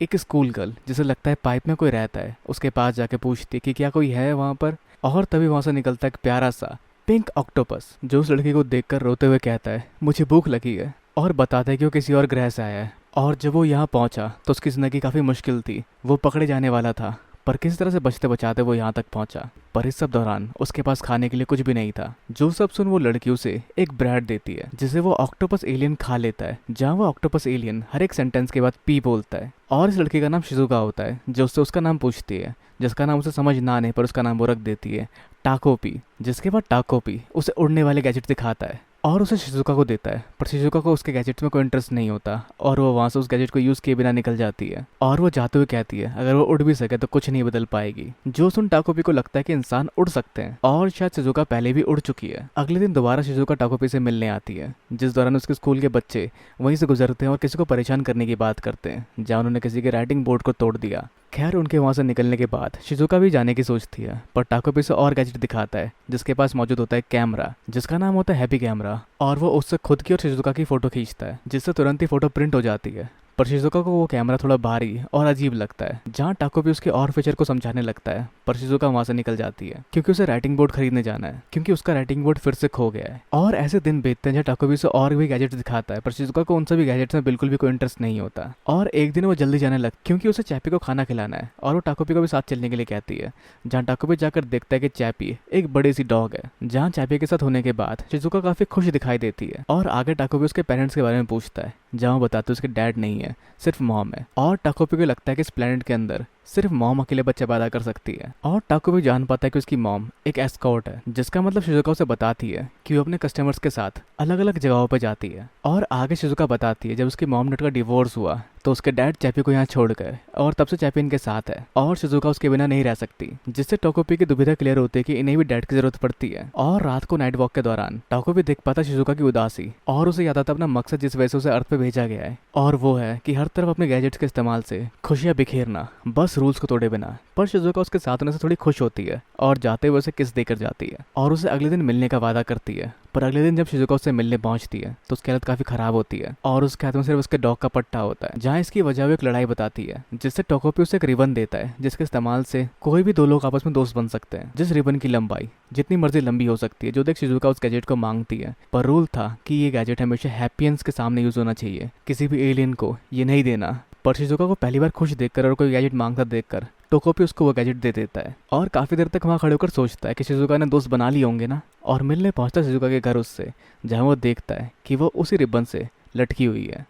एक school girl जिसे लगता है पाइप में कोई रहता है उसके पास जाके पूछती है कि क्या कोई है वहाँ पर। और तभी वहाँ से निकलता है एक प्यारा सा पिंक ऑक्टोपस जो उस लड़की को देखकर रोते हुए कहता है मुझे भूख लगी है, और बताता है कि वो किसी और ग्रह से आया है। और जब वो यहाँ पहुंचा तो उसकी ज़िंदगी काफ़ी मुश्किल थी, वो पकड़े जाने वाला था, पर किसी तरह से बचते बचाते वो यहाँ तक पहुंचा। पर इस सब दौरान उसके पास खाने के लिए कुछ भी नहीं था। जो सब सुन वो लड़की उसे एक ब्रेड देती है जिसे वो ऑक्टोपस एलियन खा लेता है, जहाँ वो ऑक्टोपस एलियन हर एक सेंटेंस के बाद पी बोलता है। और इस लड़की का नाम शिजुका होता है जो उससे उसका नाम पूछती है, जिसका नाम उसे समझ ना आने पर उसका नाम वो रख देती है टाकोपी। जिसके बाद टाकोपी उसे उड़ने वाले गैजेट दिखाता है और उसे शिजुका को देता है, पर शिजुका को उसके गैजेट्स में कोई इंटरेस्ट नहीं होता और वो वहाँ से उस गैजेट को यूज़ किए बिना निकल जाती है। और वो जाते हुए कहती है अगर वो उड़ भी सके तो कुछ नहीं बदल पाएगी। जो सुन टाकोपी को लगता है कि इंसान उड़ सकते हैं और शायद शिजुका पहले भी उड़ चुकी है। अगले दिन दोबारा शिजुका टाकोपी से मिलने आती है, जिस दौरान उसके स्कूल के बच्चे वहीं से गुजरते हैं और किसी को परेशान करने की बात करते हैं, जहाँ उन्होंने किसी के राइटिंग बोर्ड को तोड़ दिया। खैर उनके वहाँ से निकलने के बाद शिजुका भी जाने की सोचती है, पर टाकोपी से और गैजेट दिखाता है जिसके पास मौजूद होता है कैमरा, जिसका नाम होता है हैप्पी कैमरा। और वो उससे खुद की और शिजुका की फोटो खींचता है, जिससे तुरंत ही फोटो प्रिंट हो जाती है। पर शिजुका को वो कैमरा थोड़ा भारी और अजीब लगता है, जहाँ टाकोपी उसके और फीचर को समझाने लगता है, पर शिजुका वहाँ से निकल जाती है क्योंकि उसे राइटिंग बोर्ड खरीदने जाना है, क्योंकि उसका राइटिंग बोर्ड फिर से खो गया है। और ऐसे दिन बीतते हैं जहाँ टाकोपी से और भी गैजेट्स दिखाता है, पर शिजुका को उन सभी गैजेट्स में बिल्कुल भी कोई इंटरेस्ट नहीं होता। और एक दिन वो जल्दी जाने लगता क्योंकि उसे चैपी को खाना खिलाना है, और वो टाकोपी को भी साथ चलने के लिए कहती है, जहाँ टाकोपी जाकर देखता है कि चैपी एक बड़ी सी डॉग है। जहाँ चैपी के साथ होने के बाद शिजुका काफी खुश दिखाई देती है और आगे टाकोपी उसके पेरेंट्स के बारे में पूछता है, जहाँ वो बताते हैं उसके डैड नहीं है, सिर्फ मॉम है। और टाकोपी को लगता है कि इस प्लेनेट के अंदर सिर्फ मॉम अकेले बच्चे पैदा कर सकती है। और टाकोपी जान पाता है कि उसकी मॉम एक एस्कॉर्ट है, जिसका मतलब शिजुका उसे बताती है कि वो अपने कस्टमर्स के साथ अलग अलग जगहों पर जाती है। और आगे शिजुका बताती है जब उसकी मॉम डैड का डिवोर्स हुआ तो उसके डैड चैपी को यहाँ छोड़ गए और तब से चैपी इनके साथ है और शिजुका उसके बिना नहीं रह सकती, जिससे टाकोपी की दुविधा क्लियर होती है कि इन्हें भी डैड की जरूरत पड़ती है। और रात को नाइट वॉक के दौरान टाकोपी देख पाता शिजुका की उदासी और उसे याद आता अपना मकसद जिस वजह से उसे अर्थ पे भेजा गया है, और वो है कि हर तरफ अपने गैजेट्स के इस्तेमाल से खुशियां बिखेरना, बस रूल्स को तोड़े बिना। पर शिजुका उसके साथ होने से थोड़ी खुश होती है और जाते हुए उसे किस देकर जाती है और उसे अगले दिन मिलने का वादा करती है। पर अगले दिन जब शिजुका उससे मिलने पहुंचती है तो उसकी हालत काफी खराब होती है और उसके हाथ में सिर्फ उसके डॉग का पट्टा होता है, जहाँ इसकी वजह वो एक लड़ाई बताती है, जिससे टाकोपी उसे एक रिबन देता है जिसके इस्तेमाल से कोई भी दो लोग आपस में दोस्त बन सकते हैं, जिस रिबन की लंबाई जितनी मर्जी लंबी हो सकती है। जो देख शिजुका उस गैजेट को मांगती है, पर रूल था कि ये गैजेट हमेशा हैप्पियंस के सामने यूज होना चाहिए, किसी भी एलियन को ये नहीं देना। पर शिजुका को पहली बार खुश देखकर और कोई गैजेट मांगता देखकर टाकोपी उसको वो गैजेट दे देता है और काफी देर तक वहाँ खड़े होकर सोचता है कि शिजुका ने दोस्त बना लिए होंगे ना। और मिलने पहुंचता शिजुका के घर उससे, जहाँ वो देखता है कि वो उसी रिबन से लटकी हुई है।